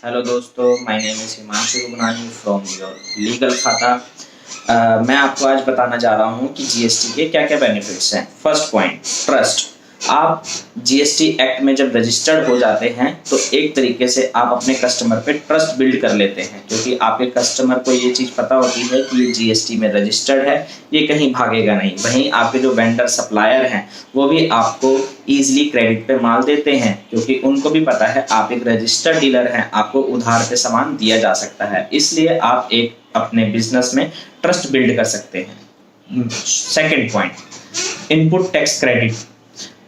Hello दोस्तों, my name is Himanshu Gunani from your legal Khata. मैं आपको आज बताना जा रहा हूँ कि जीएसटी के क्या क्या बेनिफिट्स हैं। First point, trust. आप जीएसटी एक्ट में जब रजिस्टर्ड हो जाते हैं तो एक तरीके से आप अपने कस्टमर पे ट्रस्ट बिल्ड कर लेते हैं, क्योंकि आपके कस्टमर को ये चीज़ पता होती है कि ये जीएसटी में रजिस्टर्ड है, ये कहीं भागेगा नहीं। वहीं आपके जो वेंडर सप्लायर हैं वो भी आपको ईजिली क्रेडिट पे माल देते हैं, क्योंकि उनको भी पता है आप एक रजिस्टर्ड डीलर हैं, आपको उधार पे सामान दिया जा सकता है। इसलिए आप एक अपने बिजनेस में ट्रस्ट बिल्ड कर सकते हैं। Second point, input tax credit.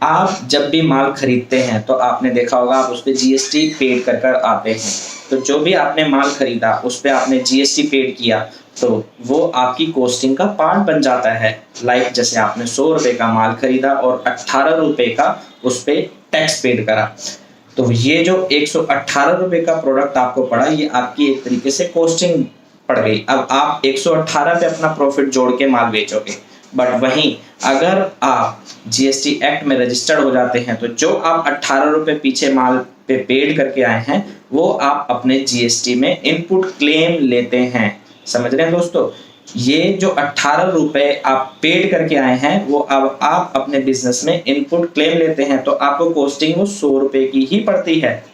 आप जब भी माल खरीदते हैं तो आपने देखा होगा आप उस पर जीएसटी पेड कर कर आते हैं। तो जो भी आपने माल खरीदा उस पर आपने जीएसटी पेड किया तो वो आपकी कॉस्टिंग का पार्ट बन जाता है। लाइक जैसे आपने 100 रुपए का माल खरीदा और 18 रुपए का उस पर टैक्स पेड करा, तो ये जो 118 रुपए का प्रोडक्ट आपको पड़ा, ये आपकी एक तरीके से कॉस्टिंग पड़ गई। अब आप 118 पे अपना प्रॉफिट जोड़ के माल बेचोगे, बट वहीं अगर आप जीएसटी एक्ट में रजिस्टर्ड हो जाते हैं तो जो आप 18 रुपए पीछे माल पे पेड करके आए हैं वो आप अपने जीएसटी में इनपुट क्लेम लेते हैं। समझ रहे हैं दोस्तों? ये जो 18 रुपए आप पेड करके आए हैं वो अब आप अपने बिजनेस में इनपुट क्लेम लेते हैं, तो आपको कॉस्टिंग वो 100 रुपए की ही पड़ती है।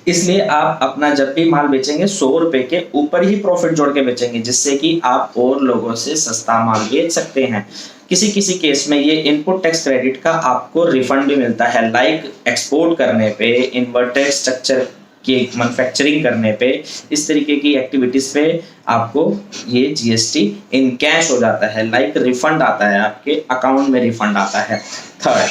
इसलिए आप अपना जब भी माल बेचेंगे 100 रुपए के ऊपर ही प्रॉफिट जोड़ के बेचेंगे, जिससे कि आप और लोगों से सस्ता माल बेच सकते हैं। किसी किसी केस में ये इनपुट टैक्स क्रेडिट का आपको रिफंड भी मिलता है, लाइक एक्सपोर्ट करने पे, इन्वर्टेड स्ट्रक्चर की मैन्युफैक्चरिंग करने पे, इस तरीके की एक्टिविटीज पे आपको ये जीएसटी इन कैश हो जाता है, लाइक रिफंड आता है, आपके अकाउंट में रिफंड आता है। थर्ड,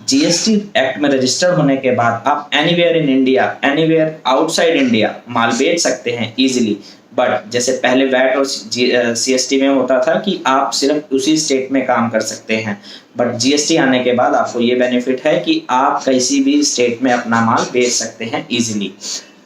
जीएसटी एक्ट में रजिस्टर्ड होने के बाद आप anywhere in India, anywhere outside India माल बेच सकते हैं इजीली। बट जैसे पहले वैट और सीएसटी में होता था कि आप सिर्फ उसी स्टेट में काम कर सकते हैं, बट जीएसटी आने के बाद आपको ये बेनिफिट है कि आप किसी भी स्टेट में अपना माल बेच सकते हैं इजीली।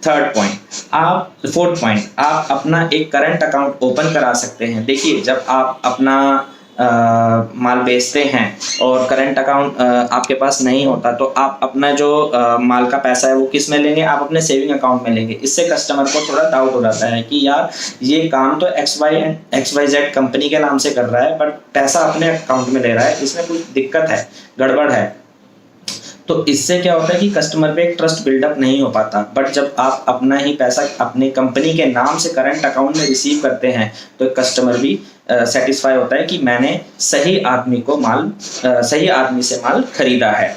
फोर्थ पॉइंट, आप अपना एक करंट अकाउंट ओपन करा सकते हैं। देखिए, जब आप अपना माल बेचते हैं और करंट अकाउंट आपके पास नहीं होता तो आप अपना जो माल का पैसा है वो किस में लेंगे? आप अपने सेविंग अकाउंट में लेंगे। इससे कस्टमर को थोड़ा डाउट हो जाता है कि यार ये काम तो XYZ कंपनी के नाम से कर रहा है, बट पैसा अपने अकाउंट में ले रहा है, इसमें कुछ दिक्कत है, गड़बड़ है। तो इससे क्या होता है कि कस्टमर पे एक ट्रस्ट बिल्डअप नहीं हो पाता। बट जब आप अपना ही पैसा अपनी कंपनी के नाम से करंट अकाउंट में रिसीव करते हैं तो कस्टमर भी सेटिस्फाई होता है कि मैंने सही आदमी से माल खरीदा है।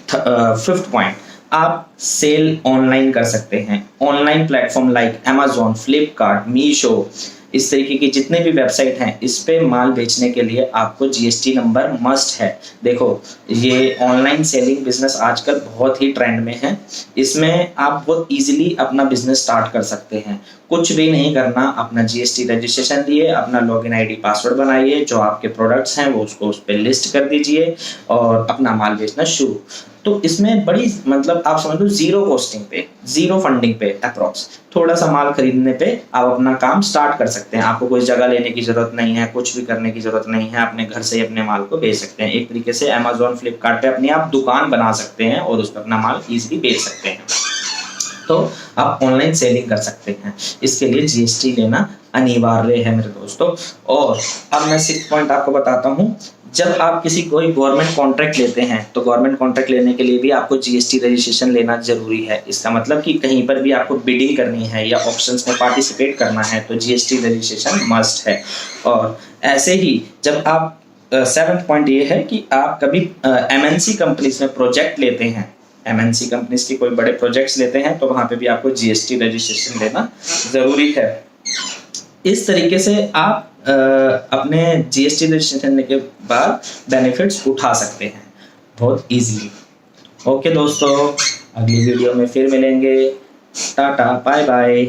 फिफ्थ पॉइंट, आप सेल ऑनलाइन कर सकते हैं। Online platform like Amazon, Flipkart, Meesho, इस तरीके की जितने भी वेबसाइट हैं, इस पे माल बेचने के लिए आपको जीएसटी नंबर मस्ट है। देखो, ये ऑनलाइन सेलिंग बिजनेस आजकल बहुत ही ट्रेंड में है। इसमें आप बहुत इजीली अपना बिजनेस स्टार्ट कर सकते हैं। कुछ भी नहीं करना, अपना जीएसटी रजिस्ट्रेशन लिए, अपना लॉगिन आईडी पासवर्ड बनाइए, जो आपके प्रोडक्ट्स हैं वो उसको उस पर लिस्ट कर दीजिए और अपना माल बेचना शुरू। तो इसमें बड़ी आप समझ लो जीरो कॉस्टिंग पे, जीरो फंडिंग पे अप्रॉक्स थोड़ा सा माल खरीदने पे आप अपना काम स्टार्ट कर सकते हैं। आपको कोई जगह लेने की जरूरत नहीं है, कुछ भी करने की जरूरत नहीं है, अपने घर से ही अपने माल को बेच सकते हैं। एक तरीके से Amazon, फ्लिपकार्ट पे अपनी आप दुकान बना सकते हैं और उस पर अपना माल इजीली बेच सकते हैं। तो आप ऑनलाइन सेलिंग कर सकते हैं। इसके लिए जीएसटी लेना अनिवार्य है मेरे दोस्तों। और अब मैं 6th पॉइंट आपको बताता हूँ। जब आप कोई गवर्नमेंट कॉन्ट्रैक्ट लेते हैं तो गवर्नमेंट कॉन्ट्रैक्ट लेने के लिए भी आपको जीएसटी रजिस्ट्रेशन लेना जरूरी है। इसका मतलब कि कहीं पर भी आपको बिडिंग करनी है या ऑप्शंस में पार्टिसिपेट करना है तो जीएसटी रजिस्ट्रेशन मस्ट है। और ऐसे ही जब आप 7th पॉइंट ये है कि आप कभी MNC कंपनीज में प्रोजेक्ट लेते हैं, MNC कंपनीज की कोई बड़े प्रोजेक्ट्स लेते हैं तो वहां पे भी आपको जीएसटी रजिस्ट्रेशन लेना जरूरी है। इस तरीके से आप अपने जीएसटी रजिस्ट्रेशन लेने के बाद बेनिफिट्स उठा सकते हैं बहुत इजीली। ओके दोस्तों, अगली वीडियो में फिर मिलेंगे। Tata, bye bye.